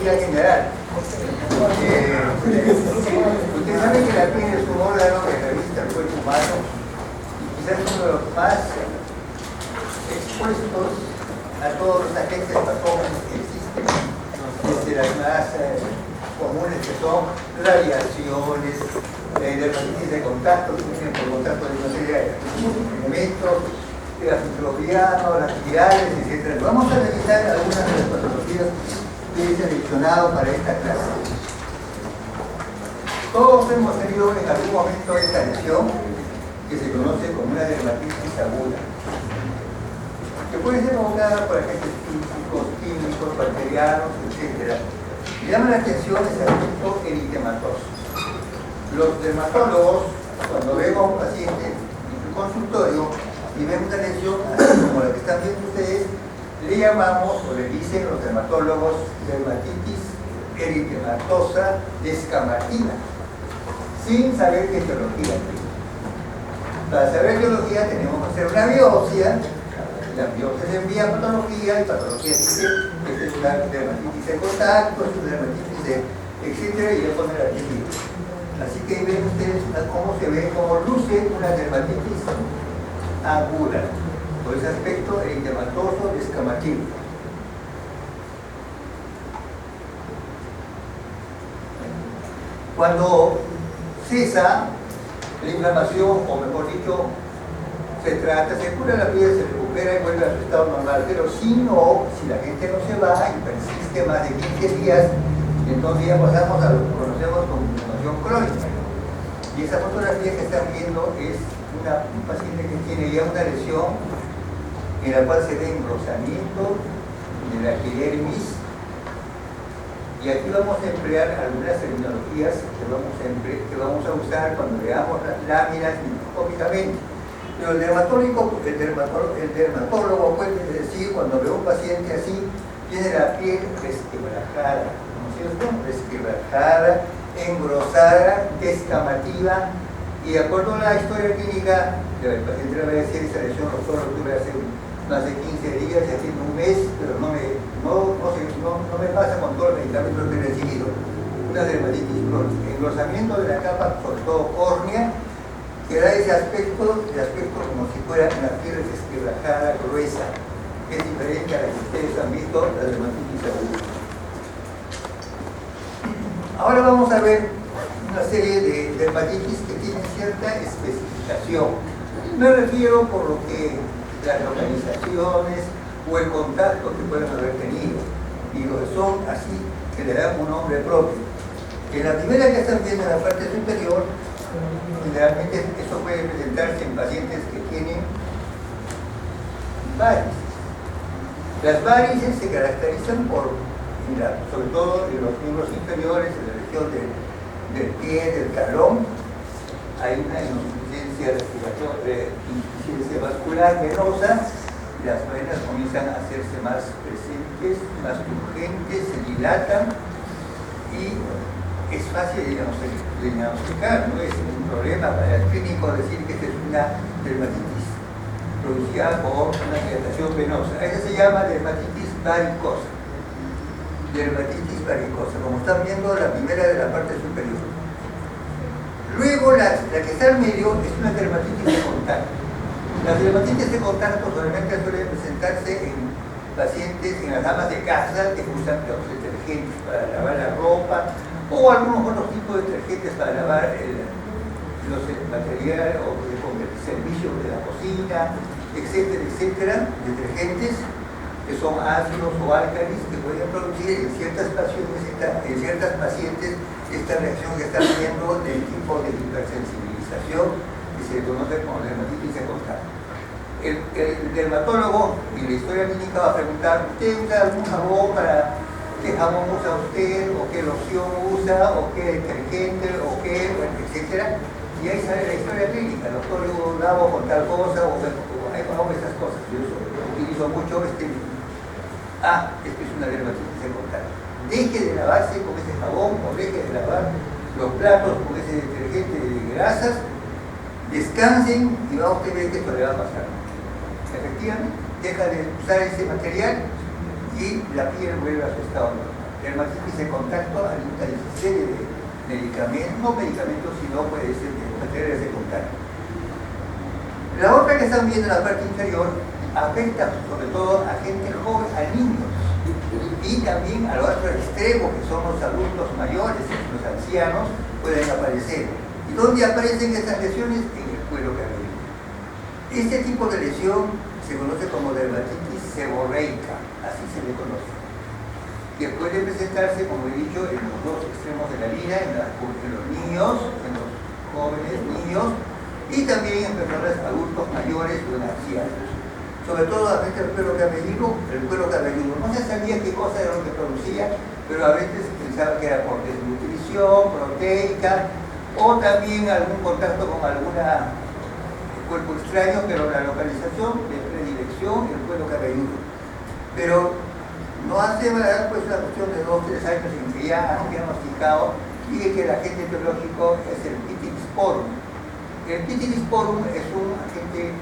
dermatología general. Ustedes saben que la piel es un órgano que revista el cuerpo humano y quizás uno de los más expuestos a todos los agentes patógenos que existen, desde las más comunes que son radiaciones, dermatitis de contacto, que vienen por contacto de una serie de elementos, las microbianos, las virales, etc. Vamos a revisar algunas de las patologías que he seleccionado para esta clase. Todos hemos tenido en algún momento esta lesión que se conoce como una dermatitis aguda, que puede ser provocada por agentes físicos, químicos, bacterianos, etc. Me llama la atención ese aspecto eritematoso. Los dermatólogos, cuando vemos a un paciente en su consultorio y vemos una lesión así como la que están viendo ustedes, le llamamos, o le dicen los dermatólogos, dermatitis eritematosa descamativa, sin saber qué etiología tiene. Para saber etiología tenemos que hacer una biopsia. La biopsia se envía a patología y patología dice que es una dermatitis de contacto, es una dermatitis de etcétera, y le ponen la etiología. Así que ven ustedes cómo se ve, cómo luce una dermatitis aguda, por ese aspecto eritematoso descamativo. Cuando cesa la inflamación, o mejor dicho, se cura la piel, se recupera y vuelve a su estado normal, pero si no, si la gente no se va y persiste más de 15 días, entonces ya pasamos a lo que conocemos como inflamación crónica. Y esa fotografía que están viendo es un paciente que tiene ya una lesión en la cual se ve engrosamiento de la epidermis. Y aquí vamos a emplear algunas terminologías que vamos a usar cuando veamos las láminas microscópicamente. Pero el dermatólogo puede decir, cuando ve a un paciente así, tiene la piel resquebrajada, ¿no es cierto? Resquebrajada, engrosada, descamativa, y de acuerdo a la historia clínica, el paciente le va a decir: esa lesión lo tuve hace más de 15 días, ya tiene un mes, pero no me pasa con todo el medicamento que he recibido. Una dermatitis crónica, engrosamiento de la capa, sobre todo córnea, que da ese aspecto como si fuera una piel resquebrajada, gruesa, que es diferente a la que ustedes han visto, la dermatitis aguda. Ahora vamos a ver una serie de dermatitis que tienen cierta especificación. Me refiero por lo que las localizaciones o el contacto que pueden haber tenido, y lo que son así, que le dan un nombre propio. En la primera que están viendo en la parte superior, generalmente eso puede presentarse en pacientes que tienen varices. Las varices se caracterizan por, sobre todo en los miembros inferiores, en la región del pie, del talón, hay una insuficiencia respiratoria, insuficiencia vascular venosa, y las venas comienzan a hacerse más presentes, más urgentes, se dilatan, y es fácil de diagnosticar, no es un problema para el clínico decir que esta es una dermatitis producida por una dilatación venosa. Esa se llama dermatitis varicosa. Dermatitis varicosa, como están viendo, la primera de la parte superior. Luego la que está en medio es una dermatitis de contacto. Las dermatitis de contacto solamente suelen presentarse en pacientes, en las amas de casa que usan los detergentes para lavar la ropa, o algunos otros tipos de detergentes para lavar los materiales o el servicio de la cocina, etcétera, etcétera, detergentes que son ácidos o álcalis que pueden producir en ciertas pacientes esta reacción que están viendo del tipo de hipersensibilización que se conoce como dermatitis de contacto. El dermatólogo en la historia clínica va a preguntar: ¿usted usa algún jabón para qué jabón usa usted, o qué loción usa, o qué detergente, o qué, etcétera? Y ahí sale la historia clínica. El doctor yo lavo con tal cosa, o estas cosas. Yo utilizo mucho esto es una dermatitis de contacto. Deje de lavarse con ese jabón, o deje de lavar los platos con ese detergente de grasas, descansen y va a usted ver que esto le va a pasar. Efectivamente, deja de usar ese material y la piel vuelve a su estado normal. dermatitis de contacto, hay una serie de medicamentos, no medicamentos, sino puede ser de materiales de contacto. La otra que están viendo en la parte inferior afecta sobre todo a gente joven, a niños, y también al otro extremo, que son los adultos mayores, los ancianos, pueden aparecer. ¿Y dónde aparecen estas lesiones? En el cuero cabelludo. Este tipo de lesión se conoce como dermatitis seborreica, así se le conoce, que puede presentarse, como he dicho, en los dos extremos de la vida, en los niños, en los jóvenes niños, y también en personas adultos mayores o en ancianos. Sobre todo afecta el cuero cabelludo. No se sabía qué cosa era lo que producía, pero a veces se pensaba que era por desnutrición proteica o también algún contacto con alguna cuerpo extraño, pero la localización de predilección el cuero cabelludo. Pero no hace verdad, pues, una cuestión de 2 o 3 años en que ya han diagnosticado y que el agente biológico es el Pittosporum. El Pittosporum es un agente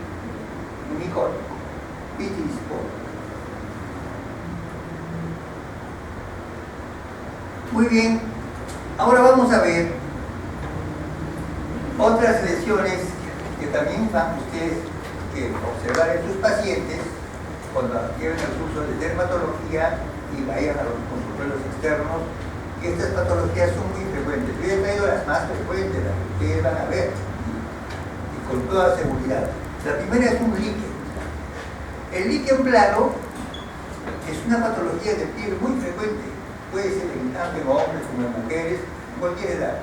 micótico. Pittosporum. Muy bien, ahora vamos a ver otras lesiones que también van ustedes que observar en sus pacientes cuando lleven el curso de dermatología y vayan a los consultorios externos, y estas patologías son muy frecuentes. Yo he traído las más frecuentes, las que ustedes van a ver, y con toda seguridad. La primera es un líquen. El líquen plano es una patología de piel muy frecuente, puede ser tanto en hombres como en mujeres, en cualquier edad.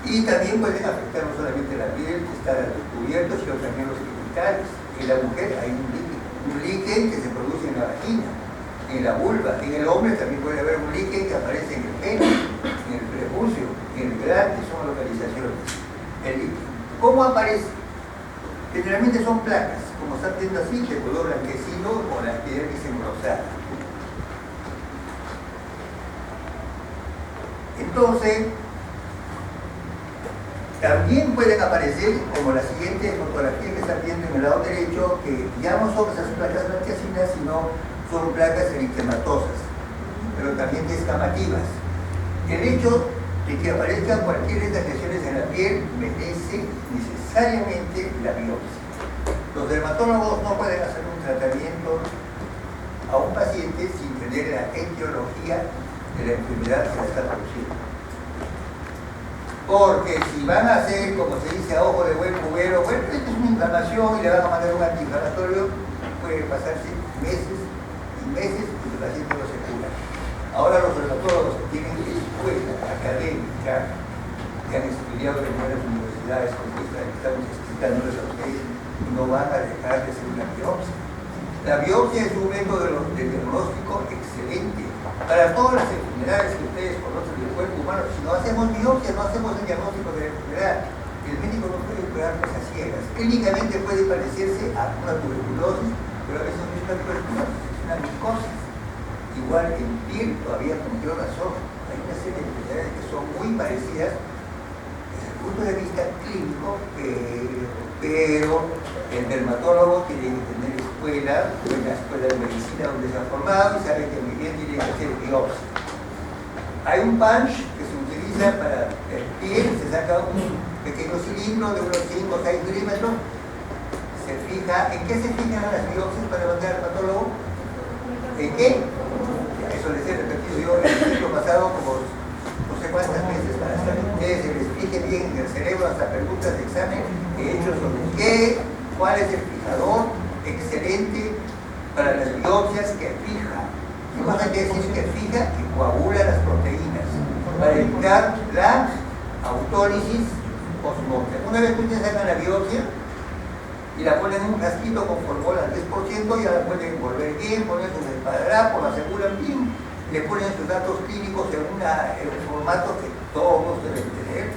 Y también pueden afectar no solamente la piel, que está descubierto, sino también los genitales. En la mujer hay un líquen que se produce en la vagina, en la vulva. En el hombre también puede haber un líquen que aparece en el pene, en el prepucio, en el glande, son localizaciones. El líquen. ¿Cómo aparece? Generalmente son placas, como están viendo así, de color blanquecino o la epidermis engrosada. Entonces, también pueden aparecer, como la siguiente fotografía que están viendo en el lado derecho, que ya no son esas placas blanquecinas, sino son placas eritematosas, pero también descamativas. El hecho de que aparezcan cualquier de estas lesiones en la piel merece necesariamente la biopsia. Los dermatólogos no pueden hacer un tratamiento a un paciente sin tener la etiología de la enfermedad que la está produciendo. Porque si van a hacer, como se dice, a ojo de buen cubero, bueno, esto es una inflamación y le van a mandar un antiinflamatorio, puede pasarse meses y meses y el paciente no se cura. Ahora los dermatólogos que tienen escuela académica, que han estudiado en buenas universidades como esta que estamos explicándoles a ustedes, no van a dejar de hacer una biopsia. La biopsia es un método de diagnóstico excelente para todas las enfermedades que ustedes conocen del cuerpo humano. Si no hacemos biopsia, no hacemos el diagnóstico de la enfermedad. El médico no puede curar cosas ciegas. Clínicamente puede parecerse a una tuberculosis, pero a veces no es una tuberculosis, es una micosis. Igual en piel, todavía con mayor razón, hay una serie de enfermedades que son muy parecidas desde el punto de vista clínico, pero el dermatólogo tiene que tener escuela, una escuela de medicina donde se ha formado y sabe que muy bien tiene que hacer biopsia. Hay un punch que se utiliza para el piel, se saca un pequeño cilindro de unos 5 o 6 milímetros, se fija, ¿en qué se fijan las biopsias para mandar al patólogo? ¿En qué? Eso les he repetido yo el ciclo pasado como no sé cuántas veces para que ustedes se les fije bien en el cerebro hasta preguntas de examen que he hecho sobre qué, cuál es el fijador excelente para las biopsias que fija. ¿Qué cosa quiere decir que fija? Que coagula las proteínas para evitar la autólisis osmótica. Una vez que ustedes hagan la biopsia y la ponen en un frasquito con formol al 10%, ya la pueden envolver bien, poner su esparadrapo, la aseguran bien, le ponen sus datos clínicos en un formato que todos deben tener,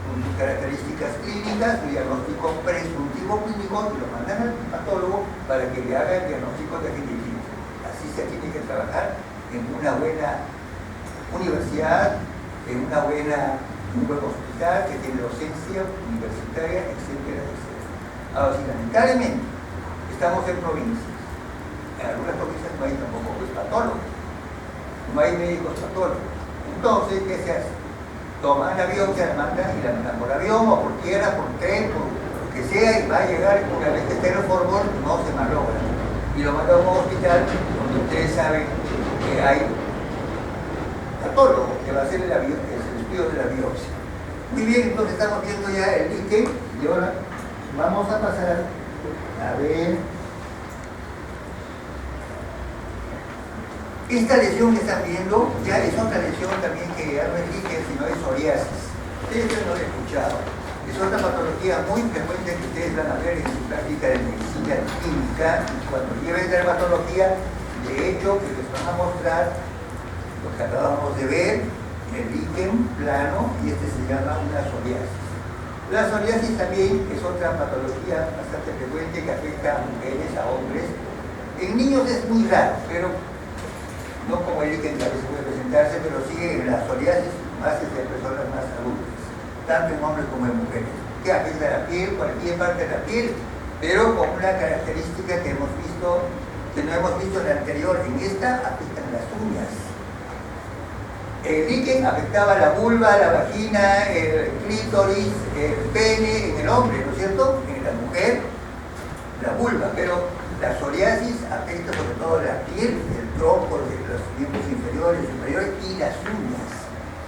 con sus características clínicas, su diagnóstico presuntivo clínico, y lo mandan al patólogo para que le haga el diagnóstico definitivo. Así se tiene que trabajar en una buena universidad, en un buen hospital que tiene docencia universitaria, etcétera, etcétera. Ahora, si lamentablemente estamos en provincias, en algunas provincias no hay tampoco pues, patólogos, no hay médicos patólogos. Entonces, ¿qué se hace? Toman la biopsia, la mandan y la mandan por avión o por tierra, por tren, por lo que sea, y va a llegar, una vez que esté en el formol, no se malogra. Y lo mandan a un hospital donde ustedes saben que hay patólogo que va a hacer el estudio de la biopsia. Muy bien, entonces estamos viendo ya el líquen y ahora vamos a pasar a ver esta lesión que están viendo. Ya es otra lesión también que ya no es líquen, sino es psoriasis. Ustedes no lo han escuchado. Es otra patología muy frecuente que ustedes van a ver en su práctica de medicina química. Cuando lleven dermatología, de hecho, que les van a mostrar lo que acabamos de ver, el líquen plano, y este se llama una psoriasis. La psoriasis también es otra patología bastante frecuente que afecta a mujeres, a hombres. En niños es muy raro, pero no como el líquen que a veces puede presentarse, pero sigue en la psoriasis más de personas más adultas, tanto en hombres como en mujeres, que afecta a la piel, cualquier parte de la piel, pero con una característica que hemos visto, que no hemos visto en la anterior. En esta afectan las uñas. El líquen afectaba la vulva, la vagina, el clítoris, el pene en el hombre, ¿no es cierto? En la mujer, la vulva, pero la psoriasis afecta sobre todo la piel, el tronco, los miembros inferiores, superiores y las uñas.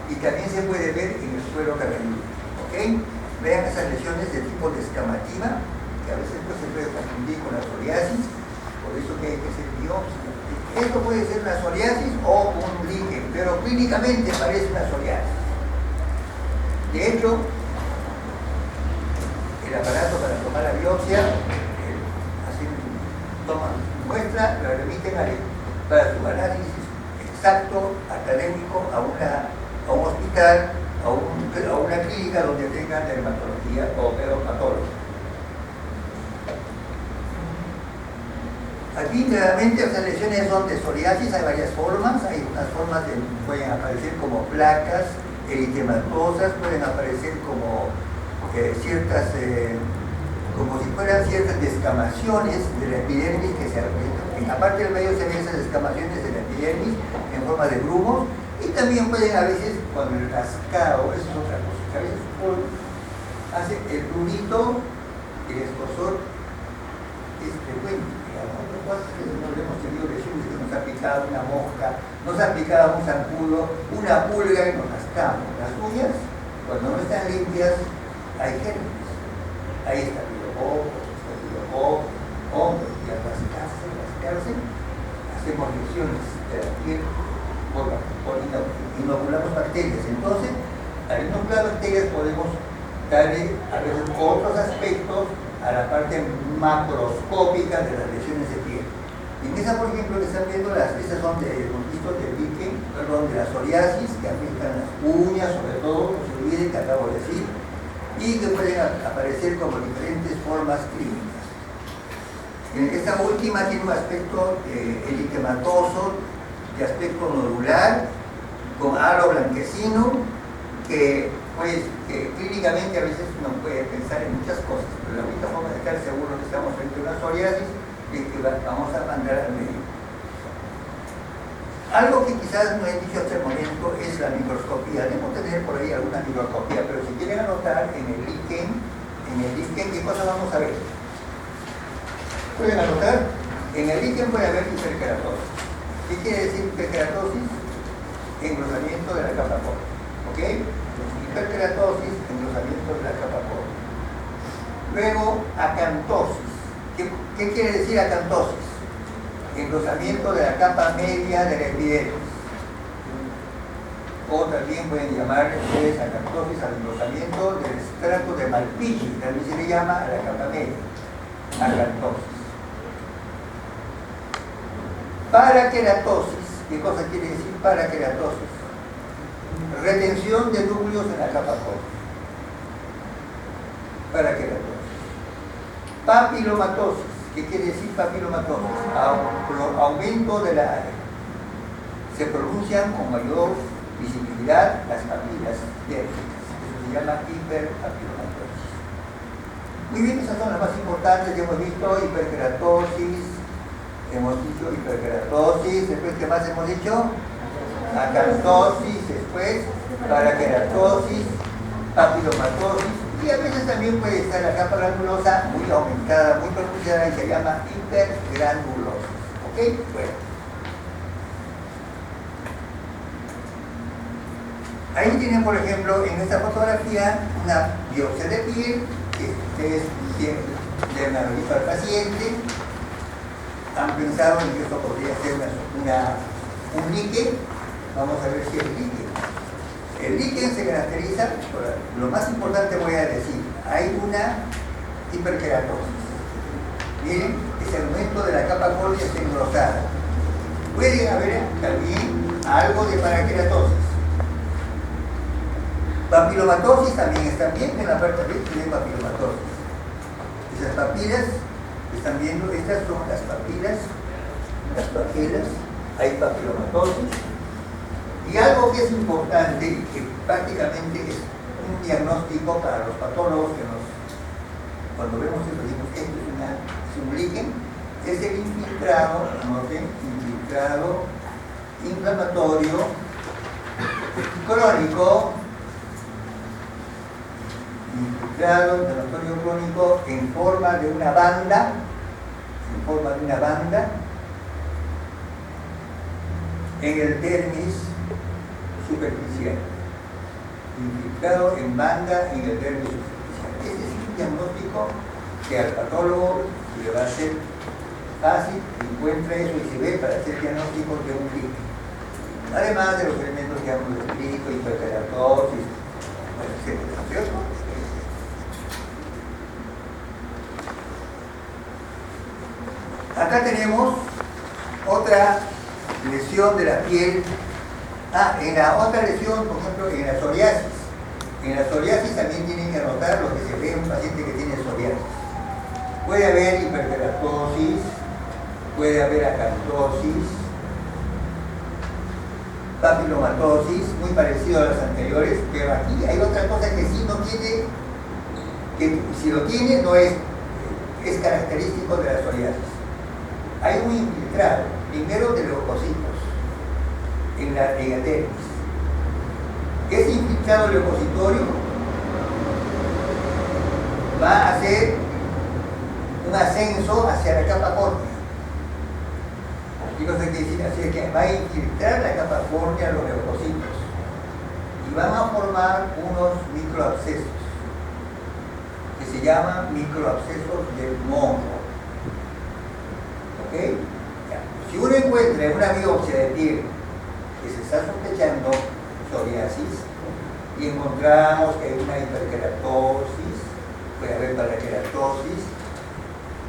Y también se puede ver en el suelo cabelludo, ¿ok? Vean esas lesiones de tipo descamativa, que a veces pues, se puede confundir con la psoriasis, por eso que hay que hacer biopsia. Esto puede ser una psoriasis o un líquen, pero clínicamente parece una psoriasis. De hecho, el aparato para tomar la biopsia, así toman muestra, la remiten para su análisis exacto, académico, a un hospital, a una clínica donde tengan dermatología o dermatólogo. Aquí claramente esas lesiones son de psoriasis, hay varias formas, hay unas formas que pueden aparecer como placas eritematosas, pueden aparecer como ciertas, como si fueran ciertas descamaciones de la epidermis que se presentan. En la parte del medio se ven esas descamaciones de la epidermis en forma de grumos, y también pueden a veces, cuando el rascado, eso es otra cosa, que a veces hace el prurito, el escozor es frecuente. No hemos tenido lesiones que nos ha picado una mosca, nos ha picado un zancudo, una pulga y nos rascamos. Las uñas, cuando no están limpias, hay gérmenes. Ahí está el pilococo, hombros, y al rascarse, hacemos lesiones de la piel inoculamos bacterias. Entonces, al inocular bacterias podemos darle a veces otros aspectos a la parte macroscópica de las lesiones de piel. En esa, por ejemplo, que están viendo, estas son hemos visto de líquen, perdón, de la psoriasis, que afectan las uñas, sobre todo, no se olviden que acabo de decir, y que pueden aparecer como diferentes formas clínicas. Esta última tiene un aspecto eritematoso, de aspecto nodular, con halo blanquecino, que pues clínicamente a veces uno puede pensar en muchas cosas, pero la única forma de estar seguro que estamos frente a una psoriasis es que vamos a mandar al médico. Algo que quizás no he dicho hasta el momento es la microscopía. Debo tener por ahí alguna microscopía, pero si quieren anotar en el líquen, ¿qué cosa vamos a ver? ¿Pueden anotar? En el líquen puede haber hiperkeratosis. ¿Qué quiere decir hiperkeratosis? Engrosamiento de la capa pobre. ¿Ok? Hiperkeratosis, engrosamiento de la capa pobre. Luego, acantosis. ¿Qué quiere decir acantosis? Engrosamiento de la capa media de la epidermis. O también pueden llamar ustedes acantosis al engrosamiento del estrato de Malpighi, también se le llama a la capa media. Acantosis. Parakeratosis. ¿Qué cosa quiere decir parakeratosis? Retención de núcleos en la capa pobre. Parakeratosis. Papilomatosis. ¿Qué quiere decir papilomatosis? Aumento de la área. Se pronuncian con mayor visibilidad las papilas dérmicas. Eso se llama hiperpapilomatosis. Muy bien, esas son las más importantes. Ya hemos visto hiperkeratosis, hemos dicho hiperkeratosis. Después, ¿qué más hemos dicho? acantosis, después paraqueratosis, papilomatosis, y a veces también puede estar la capa granulosa muy aumentada, muy pronunciada, y se llama hipergranulosis. ¿Ok? Bueno. Ahí tienen, por ejemplo, en esta fotografía, una biopsia de piel, que ustedes deben haber visto al paciente, han pensado en que esto podría ser un líquen. Vamos a ver si es líquen. El líquen se caracteriza por lo más importante, voy a decir, hay una hiperkeratosis. Miren, es el aumento de la capa córnea engrosada. Puede haber también algo de paraqueratosis. Papilomatosis también están bien, en la parte de tiene papilomatosis. Esas papilas, están viendo, estas son las papilas, hay papilomatosis. Y algo que es importante, que prácticamente es un diagnóstico para los patólogos que cuando vemos esto decimos que es un líquen, es el infiltrado, anoten, infiltrado inflamatorio crónico, infiltrado inflamatorio crónico en forma de una banda, en el dermis superficial, infiltrado en banda en el dermis superficial. Este es un diagnóstico que al patólogo le va a ser fácil, encuentra eso y se ve para hacer diagnósticos de un líquen. Además de los elementos que hemos descrito, hiperkeratosis, etcétera, ¿cierto? Acá tenemos otra lesión de la piel. En la otra lesión, por ejemplo, en la psoriasis. En la psoriasis también tienen que anotar lo que se ve en un paciente que tiene psoriasis. Puede haber hiperkeratosis, puede haber acantosis, papilomatosis, muy parecido a las anteriores, pero aquí hay otra cosa que sí no tiene, que si lo tiene no es característico de la psoriasis. Hay un infiltrado, primero de leucocitos, en la dermis. Ese infiltrado leucocitorio va a hacer un ascenso hacia la capa córnea. ¿Qué cosa quiere decir? Así que va a infiltrar la capa córnea los leucocitos y van a formar unos microabscesos que se llaman microabscesos del Monro. ¿Ok? Si uno encuentra en una biopsia de piel que se está sospechando psoriasis y encontramos que hay una hiperkeratosis, puede haber parakeratosis,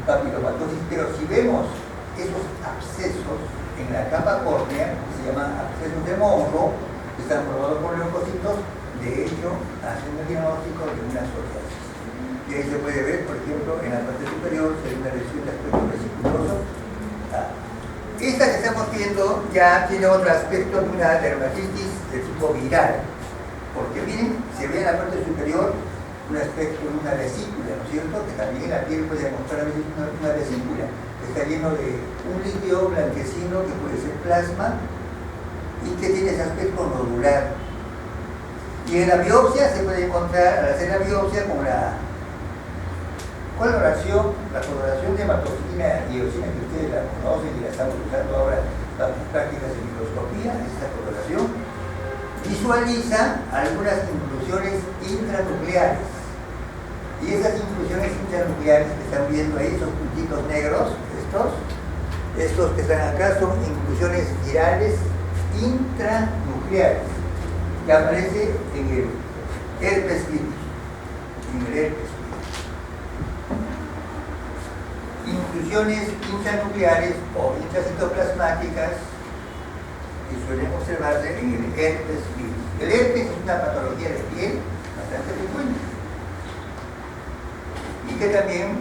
papilomatosis, pero si vemos esos abscesos en la capa córnea, que se llaman abscesos de Monro, que están formados por leucocitos, de hecho hacen el diagnóstico de una psoriasis. Y ahí se puede ver, por ejemplo, en la parte superior se ve una lesión de aspecto vesiculoso. Esta que estamos viendo ya tiene otro aspecto de una dermatitis de tipo viral, porque miren, se ve en la parte superior un aspecto de una vesícula, ¿no es cierto? Que también en la piel puede mostrar a veces una vesícula, que está lleno de un líquido blanquecino que puede ser plasma y que tiene ese aspecto nodular. Y en la biopsia se puede encontrar, al hacer la biopsia, con la coloración de hematoxina y eosina, que ustedes la conocen y la estamos usando ahora para sus prácticas de microscopía, esta coloración visualiza algunas inclusiones intranucleares. Y esas inclusiones intranucleares que están viendo ahí, esos puntitos negros, estos que están acá son inclusiones virales intranucleares, que aparece en el herpes virus, Inclusiones intranucleares o intracitoplasmáticas que suelen observarse en el herpes virus. El herpes es una patología de piel bastante frecuente y que también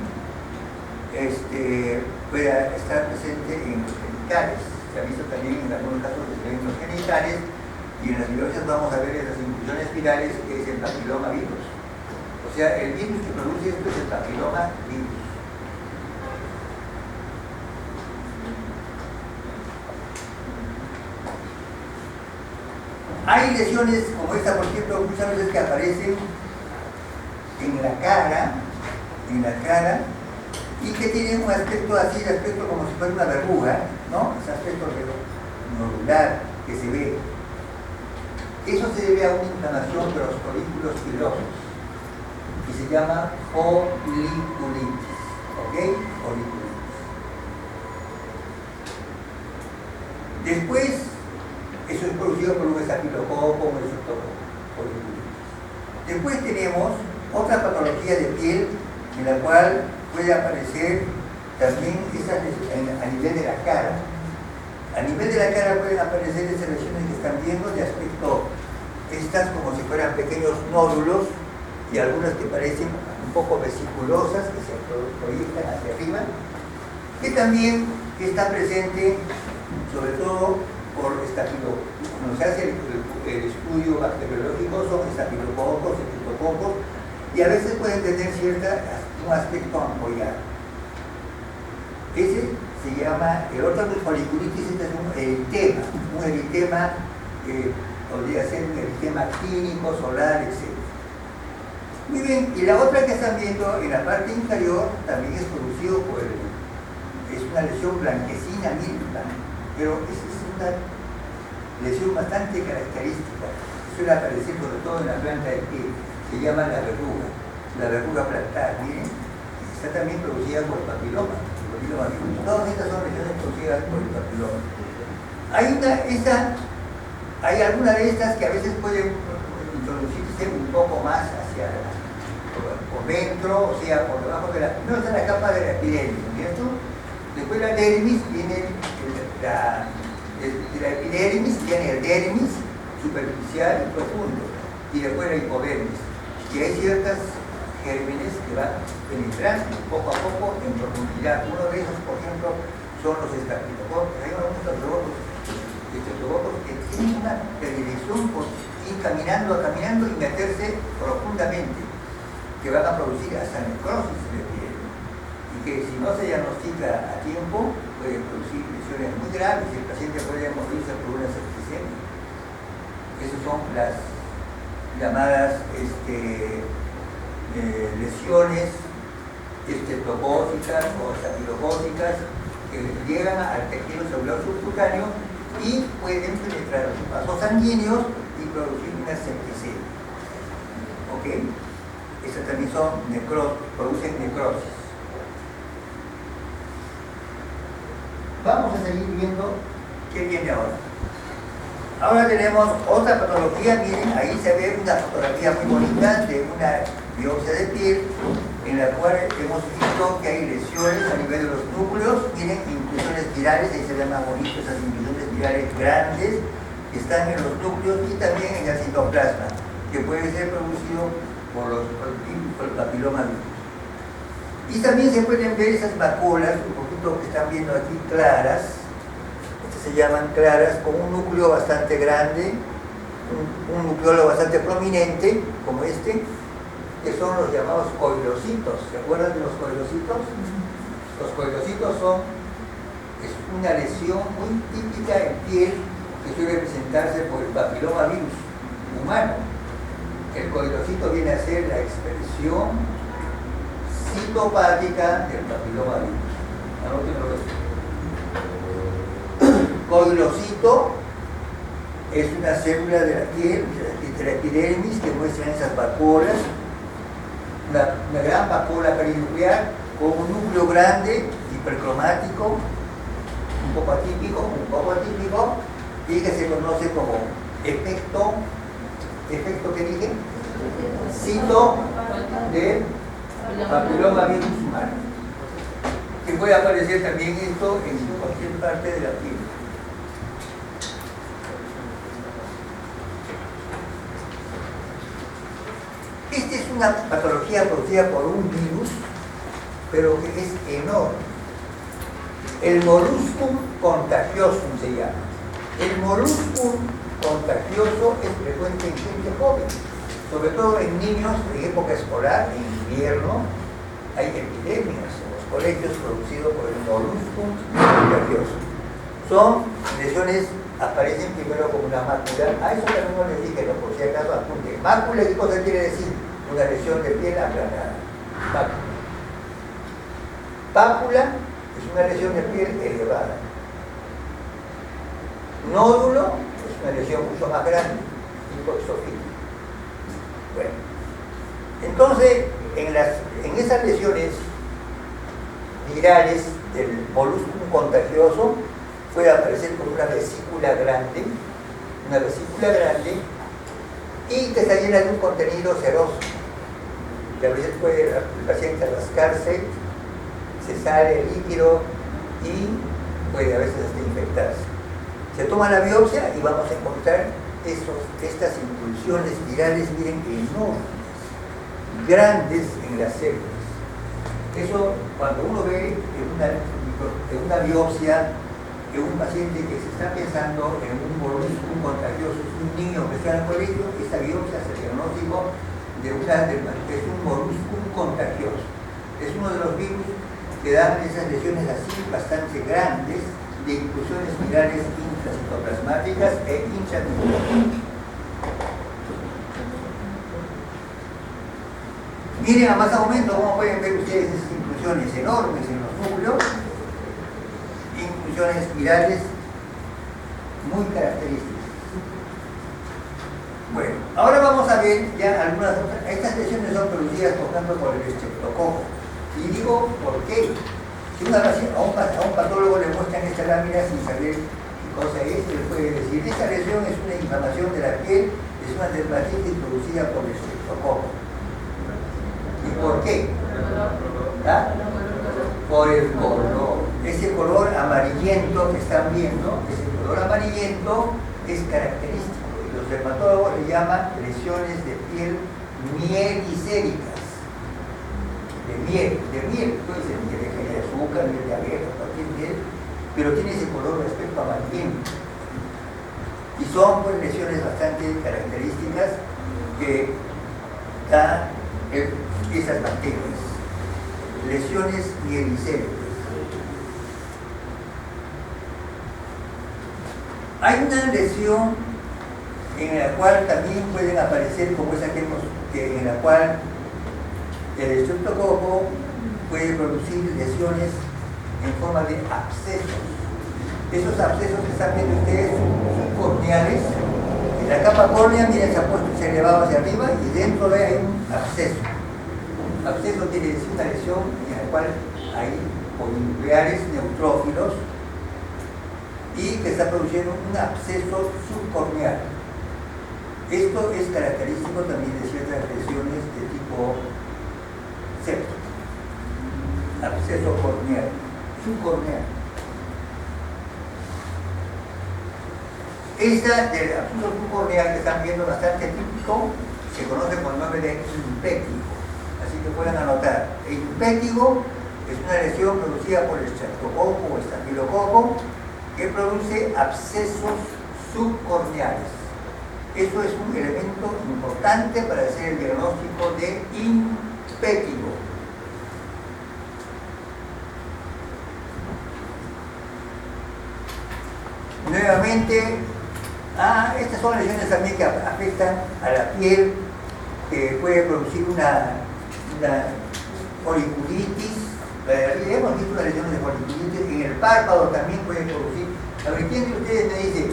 puede estar presente en los genitales. Se ha visto también en algunos casos que se ven en los genitales, y en las biopsias vamos a ver esas inclusiones virales, que es el papiloma virus. O sea, el virus que produce esto es el papiloma virus. Hay lesiones como esta, por ejemplo, muchas veces que aparecen en la cara, y que tienen un aspecto así, de aspecto como si fuera una verruga, ¿no? Ese aspecto nodular que se ve. Eso se debe a una inflamación de los folículos pilosos y se llama foliculitis, ¿ok? Foliculitis. Después, eso es producido por un estafilococo, un foliculitis. Después tenemos otra patología de piel en la cual puede aparecer también a nivel de la cara. A nivel de la cara pueden aparecer esas lesiones que están viendo de aspecto, estas como si fueran pequeños nódulos y algunas que parecen un poco vesiculosas, que se proyectan hacia arriba, que también está presente sobre todo por estafilococo. Cuando se hace el estudio bacteriológico son estafilococos, estreptococos, y a veces pueden tener un aspecto ampollar. Ese se llama, el otro de foliculitis, este es un eritema, podría ser un eritema clínico, solar, etc. Muy bien, y la otra que están viendo en la parte inferior también es producido por es una lesión blanquecina milda, pero es una lesión bastante característica, que suele aparecer sobre todo en la planta del pie, se llama la verruga plantar, miren, está también producida por el papiloma. Todas estas son lesiones producidas por el papiloma. Hay algunas de estas que a veces pueden introducirse un poco más hacia por dentro, o sea, por debajo de primero está la capa de la epidermis, ¿cierto? Después la dermis viene de la epidermis viene el dermis superficial y profundo, y después la hipodermis. Y hay ciertas gérmenes que van penetrando poco a poco en profundidad. Uno de esos, por ejemplo, son los estafilococos. Hay algunos estafilococos que tienen una predilección por ir caminando y meterse profundamente, que van a producir hasta necrosis de piel, y que si no se diagnostica a tiempo pueden producir lesiones muy graves y el paciente puede morirse por una septicemia. Esas son las llamadas lesiones estreptocócicas o estafilocócicas que llegan al tejido celular subcutáneo y pueden penetrar los vasos sanguíneos y producir una septicemia. ¿Ok? Esas también producen necrosis. Vamos a seguir viendo qué viene ahora. Ahora tenemos otra patología, miren, ahí se ve una fotografía muy bonita de una biopsia de piel en la cual hemos visto que hay lesiones a nivel de los núcleos, miren, inclusiones virales, ahí se ven más bonitas esas inclusiones virales grandes que están en los núcleos y también en el citoplasma, que puede ser producido por el papiloma virus. Y también se pueden ver esas vacuolas, un poquito que están viendo aquí claras, se llaman claras, con un núcleo bastante grande, un nucleolo bastante prominente, como este, que son los llamados coilocitos. ¿Se acuerdan de los coilocitos? Los coilocitos es una lesión muy típica en piel que suele presentarse por el papiloma virus humano. El coilocito viene a ser la expresión citopática del papiloma virus. Anótenlo esto. Coilocito es una célula de la piel, de la epidermis, que muestran esas vacuolas, una gran vacuola perinuclear con un núcleo grande, hipercromático, un poco atípico, y que se conoce como efecto que dije, cito del papiloma virus humano, que puede aparecer también esto en cualquier parte de la piel. Esta es una patología producida por un virus, pero que es enorme. El molluscum contagiosum se llama. El molluscum contagioso es frecuente en gente joven, sobre todo en niños en época escolar, en invierno. Hay epidemias en los colegios producidos por el molluscum contagioso. Son lesiones aparecen primero como una mácula. A eso también no les dije, ¿no? Por si acaso apunte. Mácula, ¿qué cosa quiere decir? Una lesión de piel aplanada. Mácula. Pápula es una lesión de piel elevada. Nódulo es una lesión mucho más grande, tipo exofílico. Bueno, entonces, en esas lesiones virales del molusco contagioso puede aparecer como una vesícula grande, y que está llena de un contenido seroso, que a veces puede el paciente rascarse, se sale el líquido y puede a veces hasta infectarse. Se toma la biopsia y vamos a encontrar estas inclusiones virales, miren, enormes, grandes en las células. Eso, cuando uno ve en una biopsia que un paciente que se está pensando en un molusco contagioso, un niño que está en el colegio, esta biopsia es el diagnóstico de es un molusco contagioso. Es uno de los virus que dan esas lesiones así bastante grandes de inclusiones virales intracitoplasmáticas e intranucleares. Miren a más aumento cómo pueden ver ustedes esas inclusiones enormes en los núcleos, inclusiones virales muy características. Bueno, ahora vamos a ver ya algunas otras. Estas lesiones son producidas, por ejemplo, por el estreptococo. Y digo, ¿por qué? Si a un patólogo le muestran esta lámina sin saber qué cosa es, le puede decir, esta lesión es una inflamación de la piel, es una dermatitis producida por el estreptococo. ¿Y por qué? ¿Ah? Por el color. Ese color amarillento que están viendo, ese color amarillento es característico. Y los dermatólogos le llaman lesiones de piel mielicéricas. De miel, puede ser miel de azúcar, miel de abeja, cualquier miel, pero tiene ese color respecto amarillento. Y son pues lesiones bastante características que dan esas bacterias. Lesiones mielicéricas. Hay una lesión en la cual también pueden aparecer, como esa en la cual el estreptococo puede producir lesiones en forma de abscesos. Esos abscesos que están viendo ustedes son corneales. En la capa córnea, miren, se ha puesto elevado hacia arriba y dentro de ahí hay un absceso. Absceso quiere decir una lesión en la cual hay polinucleares neutrófilos y que está produciendo un absceso subcorneal. Esto es característico también de ciertas lesiones de tipo septo, absceso corneal, subcorneal. Esta del absceso subcorneal que están viendo bastante típico se conoce con el nombre de impétigo, así que pueden anotar. El impétigo es una lesión producida por el estreptococo o estafilococo que produce abscesos subcorneales. Eso es un elemento importante para hacer el diagnóstico de impétigo. Nuevamente, estas son lesiones también que afectan a la piel, que puede producir una foliculitis. Hemos visto las lesiones de foliculitis, en el párpado también puede producir. A ver, ¿quién de ustedes me dice,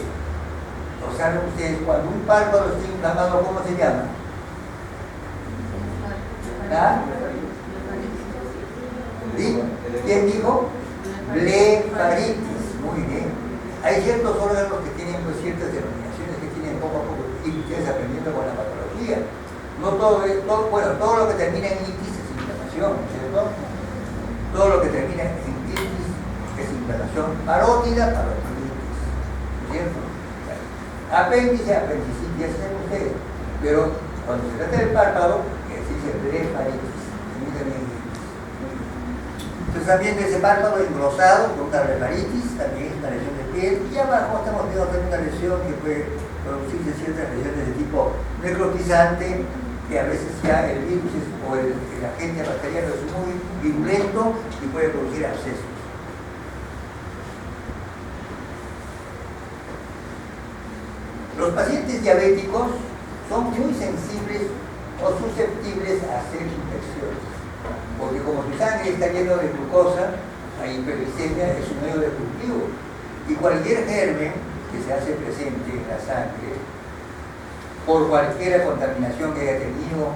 o saben ustedes, cuando un párpado está inflamado, ¿cómo se llama? ¿Ah? ¿Sí? ¿Quién dijo? Blefaritis. Muy bien. Hay ciertos órganos que tienen pues, ciertas denominaciones que tienen poco a poco y ustedes aprendiendo con la patología. No todo, todo lo que termina en itis es inflamación, ¿cierto? Todo lo que termina en itis es inflamación parótida, parotiditis, ¿cierto? Apéndice, apendicitis, ya saben ustedes. Pero cuando se trata del párpado, se dice blefaritis. Entonces están viendo ese párpado engrosado con una blefaritis, también es una lesión de piel, y abajo estamos viendo también una lesión que puede producirse ciertas lesiones de tipo necrotizante, que a veces ya el virus o el agente bacteriano es muy virulento y puede producir abscesos. Los pacientes diabéticos son muy sensibles o susceptibles a hacer infecciones, porque como su sangre está llena de glucosa, la hiperglicemia es un medio de cultivo, y cualquier germen que se hace presente en la sangre, por cualquier contaminación que haya tenido,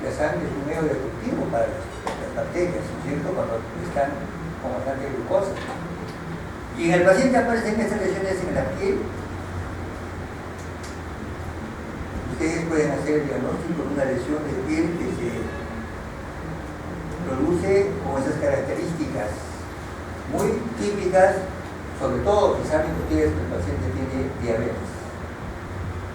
la sangre es un medio de cultivo para las bacterias, ¿no es cierto?, cuando están con bastante glucosa. Y en el paciente aparecen estas lesiones en la piel. Ustedes pueden hacer el diagnóstico de una lesión de piel que se produce con esas características muy típicas, sobre todo que saben ustedes que el paciente tiene diabetes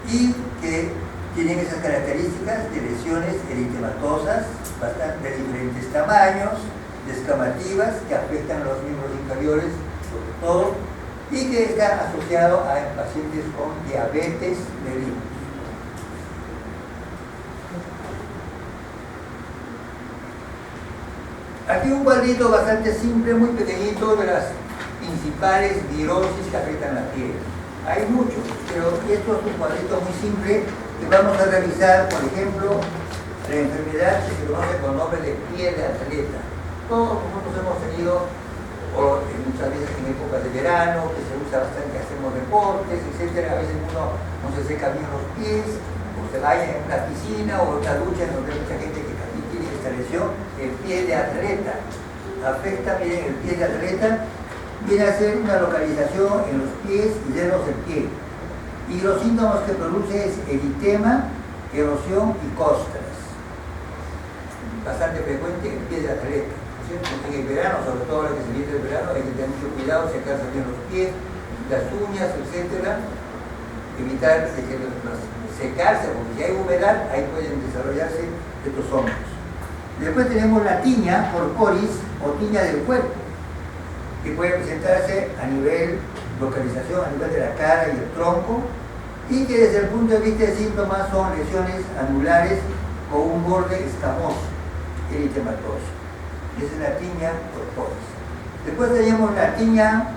y que tienen esas características de lesiones eritematosas de diferentes tamaños, descamativas, que afectan a los miembros inferiores sobre todo, y que está asociado a pacientes con diabetes mellitus. Aquí un cuadrito bastante simple, muy pequeñito, de las principales virosis que afectan la piel. Hay muchos, pero esto es un cuadrito muy simple que vamos a revisar, por ejemplo, la enfermedad que se conoce con nombre de piel de atleta. Todos nosotros hemos tenido, o muchas veces en épocas de verano, que se usa bastante, que hacemos deportes, etc. A veces uno no se seca bien los pies, o se vaya en una piscina o en una ducha, en donde hay mucha gente que también tiene esta lesión. El pie de atleta afecta, miren, el pie de atleta viene a ser una localización en los pies y dedos del pie. Y los síntomas que produce es eritema, erosión y costras. Bastante frecuente en el pie de atleta. En el verano, sobre todo ahora que se viene el verano, hay que tener mucho cuidado, secarse bien los pies, las uñas, etc. Evitar secarse, porque si hay humedad, ahí pueden desarrollarse estos hongos. Después tenemos la tiña porporis o tiña del cuerpo, que puede presentarse a nivel localización, a nivel de la cara y el tronco, y que desde el punto de vista de síntomas son lesiones anulares con un borde escamoso, eritematoso. Esa es la tiña porporis. Después tenemos la tiña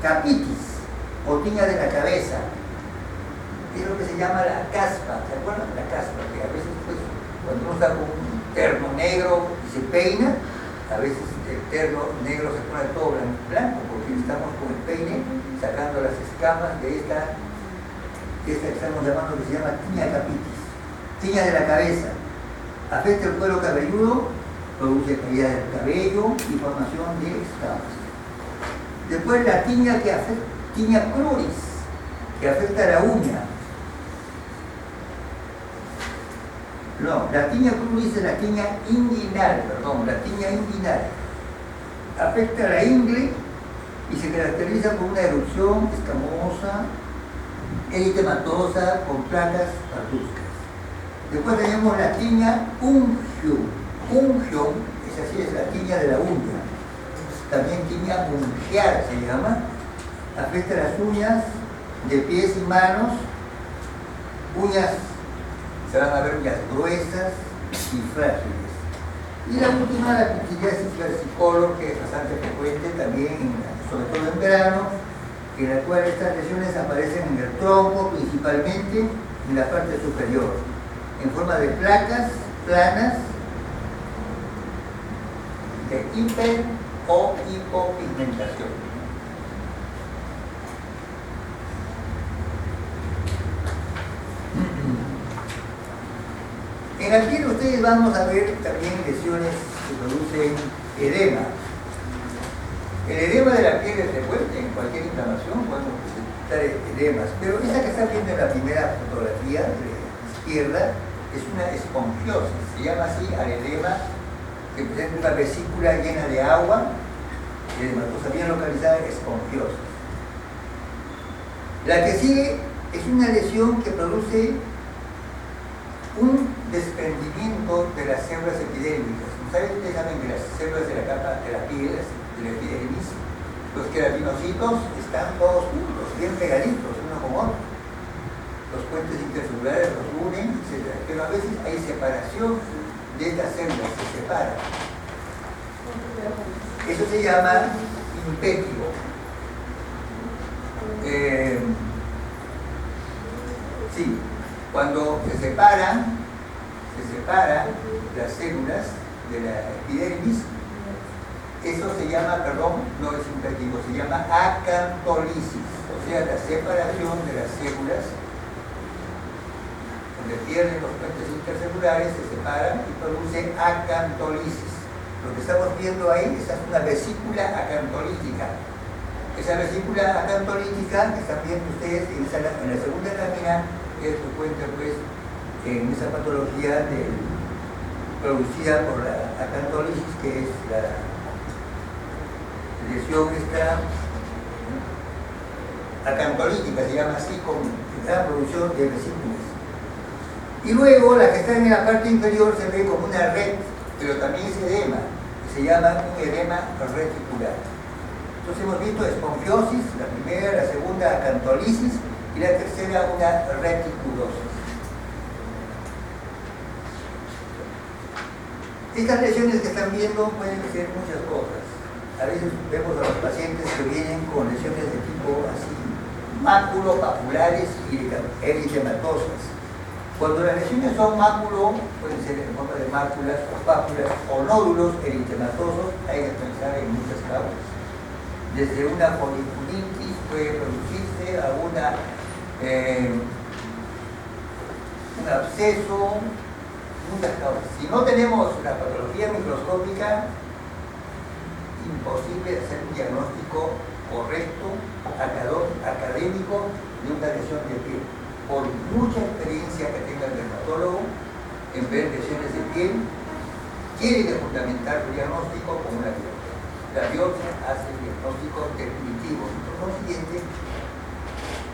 capitis o tiña de la cabeza. Es lo que se llama la caspa. ¿Se acuerdan? La caspa, que a veces pues, cuando uno está con un terno negro y se peina, a veces el terno negro se pone todo blanco, porque estamos con el peine sacando las escamas de esta que estamos llamando, que se llama tiña capitis. Tiña de la cabeza. Afecta el cuero cabelludo, produce caída del cabello y formación de escamas. Después la tiña cruris, que afecta a la uña. No, la tiña cruris es la tiña inguinal, la tiña inguinal. Afecta a la ingle y se caracteriza por una erupción escamosa, eritematosa, con placas parduzcas. Después tenemos la tiña ungium. Ungium, esa sí es la tiña de la uña. También tiña ungiar se llama. Afecta las uñas de pies y manos. Uñas, se van a ver uñas gruesas y frágiles. Y la última, la pitidiasis versicolor, que es bastante frecuente también, sobre todo en verano, en la cual estas lesiones aparecen en el tronco, principalmente en la parte superior, en forma de placas planas de hiper o hipopigmentación. En la piel ustedes vamos a ver también lesiones que producen edema. El edema de la piel es frecuente, en cualquier inflamación podemos presentar edemas, pero esa que está viendo en la primera fotografía de la izquierda es una esponjiosis, se llama así al edema que presenta una vesícula llena de agua, edematosa bien localizada, esponjiosis. La que sigue es una lesión que produce un desprendimiento de las células epidérmicas. Ustedes saben que las células de la capa de la piel, de la epidermis, los queratinocitos están todos juntos, bien pegaditos uno con otro. Los puentes intercelulares los unen, etc. Pero a veces hay separación de estas células, se separan. Eso se llama impetio. Sí, cuando se separan las células de la epidermis, eso se llama, perdón, no es imperativo, se llama acantolisis, o sea, la separación de las células, donde pierden los puentes intercelulares, se separan y produce acantolisis. Lo que estamos viendo ahí, esa es una vesícula acantolítica. Esa vesícula acantolítica que están viendo ustedes en la segunda lámina es frecuente, pues, en esa patología producida por la acantolisis, que es la lesión esta acantolítica, se llama así, con la producción de vesículas. Y luego las que están en la parte inferior se ve como una red, pero también es edema, que se llama un edema reticular. Entonces hemos visto esponjiosis, la primera, la segunda acantolisis y la tercera una reticulosis. Estas lesiones que están viendo pueden ser muchas cosas. A veces vemos a los pacientes que vienen con lesiones de tipo así, máculo-papulares y eritematosas. Cuando las lesiones son máculo, pueden ser en forma de máculas o pápulas o nódulos eritematosos, hay que pensar en muchas causas. Desde una foliculitis puede producirse a un absceso, muchas causas. Si no tenemos la patología microscópica, imposible hacer un diagnóstico correcto, académico de una lesión de piel. Por mucha experiencia que tenga el dermatólogo en ver lesiones de piel, tiene que fundamentar su diagnóstico con una biopsia. La biopsia hace el diagnóstico definitivo y por consiguiente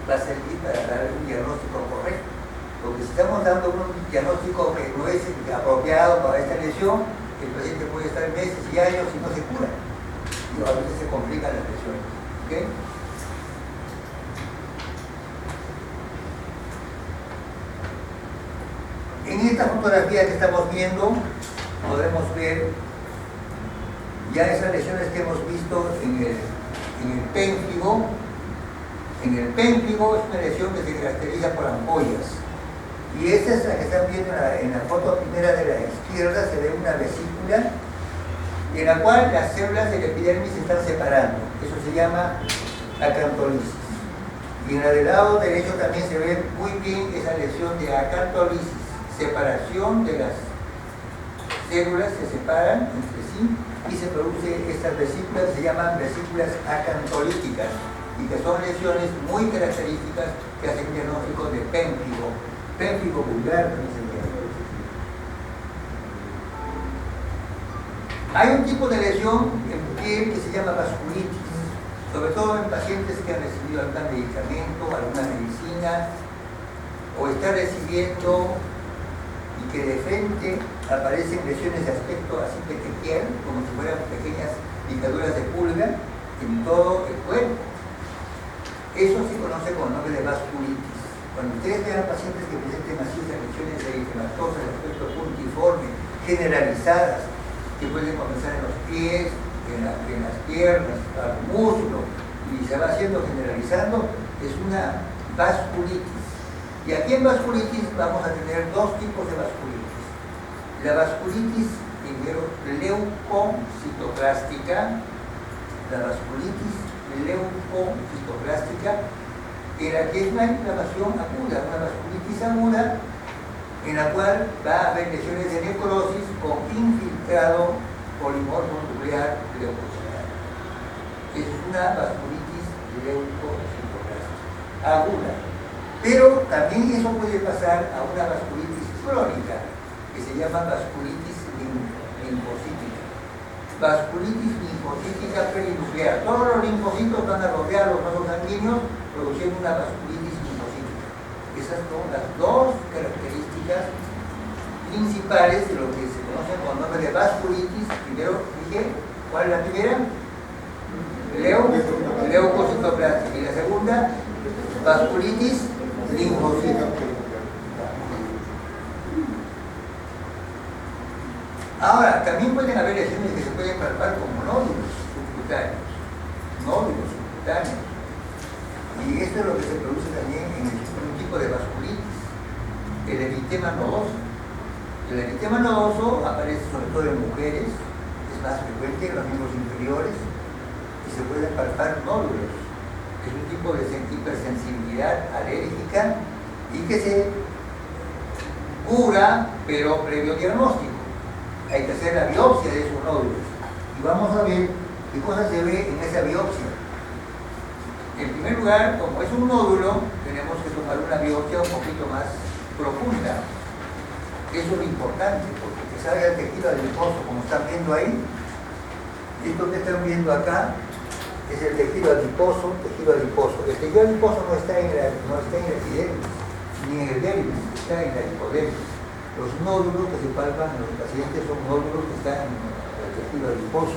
va a servir para dar un diagnóstico correcto. Porque si estamos dando un diagnóstico que no es apropiado para esta lesión, el paciente puede estar meses y años y no se cura. Y a veces se complican las lesiones. ¿Okay? En esta fotografía que estamos viendo, podemos ver ya esas lesiones que hemos visto en el pénfigo. En el pénfigo es una lesión que se caracteriza por ampollas. Y esta es la que están viendo en la foto primera de la izquierda, se ve una vesícula en la cual las células del epidermis se están separando. Eso se llama acantolisis. Y en la del lado derecho también se ve muy bien esa lesión de acantolisis, separación de las células, se separan entre sí y se produce estas vesículas, se llaman vesículas acantolíticas y que son lesiones muy características que hacen diagnóstico de pénfigo vulgar, también se llama. Hay un tipo de lesión en piel que se llama vasculitis, sobre todo en pacientes que han recibido algún medicamento, alguna medicina, o están recibiendo y que de frente aparecen lesiones de aspecto así petequial, como si fueran pequeñas picaduras de pulga en todo el cuerpo. Eso se conoce con el nombre de vasculitis. Cuando ustedes vean pacientes que presenten así lesiones eritematosas de aspecto puntiforme, generalizadas, que pueden comenzar en los pies, en las piernas, al muslo, y se va haciendo generalizando, es una vasculitis. Y aquí en vasculitis vamos a tener dos tipos de vasculitis. La vasculitis, primero, leucocitoclástica, la vasculitis leucocitoclástica, en la que es una inflamación aguda, una vasculitis aguda, en la cual va a haber lesiones de necrosis con infiltrado polimorfo nuclear leucocitario. Es una vasculitis leucocitoclástica aguda. Pero también eso puede pasar a una vasculitis crónica, que se llama vasculitis linfocítica. Vasculitis linfocítica perinuclear. Todos los linfocitos van a rodear los vasos sanguíneos, produciendo una vasculitis linfocítica. Esas son las dos características principales de lo que se conoce con el nombre de vasculitis. Primero dije, ¿cuál es la primera? Leucocitoplástica. Y la segunda, vasculitis linfocítica. Ahora, también pueden haber lesiones que se pueden palpar como nódulos subcutáneos. Y esto es lo que se produce también en un tipo de vasculitis. el eritema nodoso. El eritema nodoso aparece sobre todo en mujeres, es más frecuente en los miembros inferiores y se pueden palpar nódulos. Es un tipo de hipersensibilidad alérgica y que se cura, pero previo diagnóstico. Hay que hacer la biopsia de esos nódulos y vamos a ver qué cosas se ve en esa biopsia. En primer lugar, como es un nódulo, tenemos que tomar una biopsia un poquito más profunda. Eso es lo importante, porque que salga el tejido adiposo, como están viendo ahí. Esto que están viendo acá es el tejido adiposo, tejido adiposo. El tejido adiposo no está en la epidermis, ni en el dermis, está en la hipodermis. Los nódulos que se palpan en los pacientes son nódulos que están en el tejido adiposo.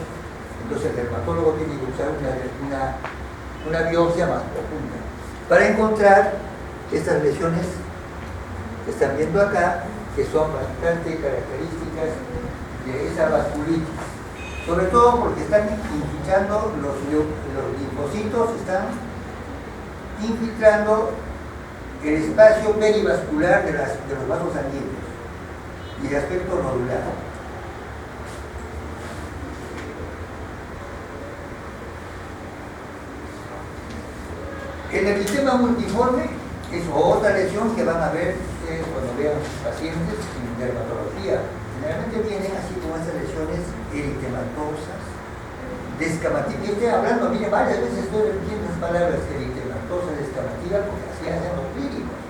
Entonces el dermatólogo tiene que usar una biopsia más profunda para encontrar estas lesiones que están viendo acá, que son bastante características de esa vasculitis, sobre todo porque están infiltrando los linfocitos, están infiltrando el espacio perivascular de los vasos sanguíneos y de aspecto nodular. El eritema multiforme es otra lesión que van a ver ustedes cuando vean a sus pacientes en dermatología. Generalmente vienen así como esas lesiones eritematosas, descamativas. Estoy hablando, mire, varias veces estoy repitiendo esas palabras, eritematosa, descamativa, porque así hacen los clínicos.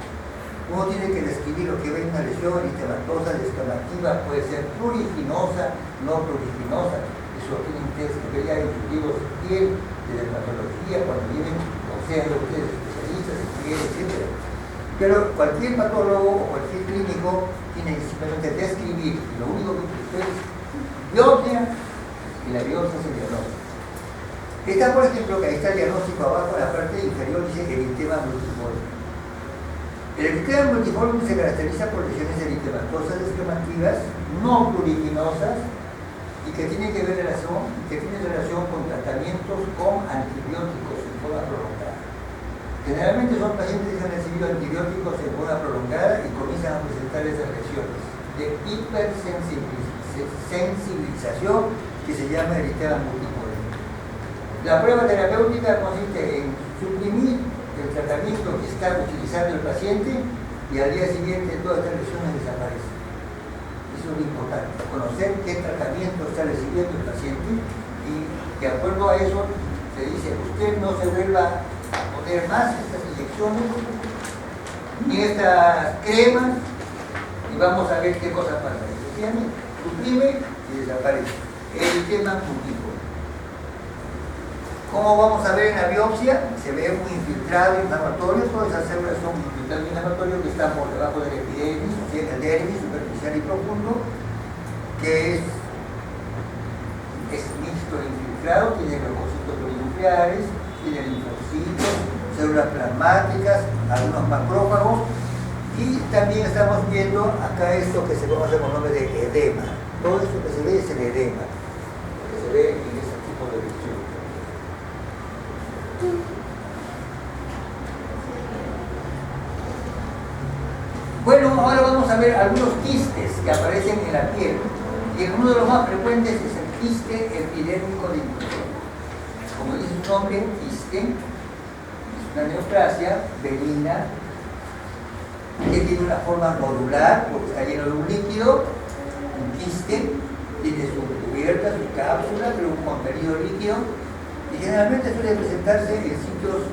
Uno tiene que describir lo que ve en una lesión eritematosa, descamativa, puede ser pruriginosa, no pruriginosa. Eso tienen ustedes que ver ya en sus libros de piel, de dermatología, cuando vienen, o sean ustedes especialistas en piel, etc. Pero cualquier patólogo o cualquier clínico tiene que simplemente describir, y lo único que ustedes biopsia, y la biopsia es el diagnóstico. Está, por ejemplo, que ahí está el diagnóstico abajo, en la parte inferior dice eritema multiforme. El eritema multiforme se caracteriza por lesiones eritematosas descamativas, no pruriginosas, y que tienen relación con tratamientos con antibióticos en forma prolongada. Generalmente son pacientes que han recibido antibióticos en forma prolongada y comienzan a presentar esas lesiones de hipersensibilización que se llama eritema multiforme. La prueba terapéutica consiste en suprimir el tratamiento que está utilizando el paciente y al día siguiente todas estas lesiones desaparecen. Eso es lo importante, conocer qué tratamiento está recibiendo el paciente y de acuerdo a eso se dice, usted no se vuelva a poner más estas inyecciones ni estas cremas y vamos a ver qué cosa pasa. Efectivamente, suprime y desaparece. Eritema multiforme. Como vamos a ver en la biopsia, se ve un infiltrado inflamatorio, todas esas células son infiltrados inflamatorios que están por debajo del epidermis, o sea, en el dermis superficial y profundo, que es mixto infiltrado, tiene leucocitos plurinucleares, tiene linfocitos, células plasmáticas, algunos macrófagos, y también estamos viendo acá esto que se conoce con el nombre de edema. Todo esto que se ve es el edema, que se ve en ese tipo de lesión. Bueno, ahora vamos a ver algunos quistes que aparecen en la piel. Y uno de los más frecuentes es el quiste epidérmico de inclusión. Como dice su nombre, quiste, es una neoplasia benigna que tiene una forma nodular porque está lleno de un líquido, un quiste, tiene su cubierta, su cápsula, pero un contenido líquido, y generalmente suele presentarse en sitios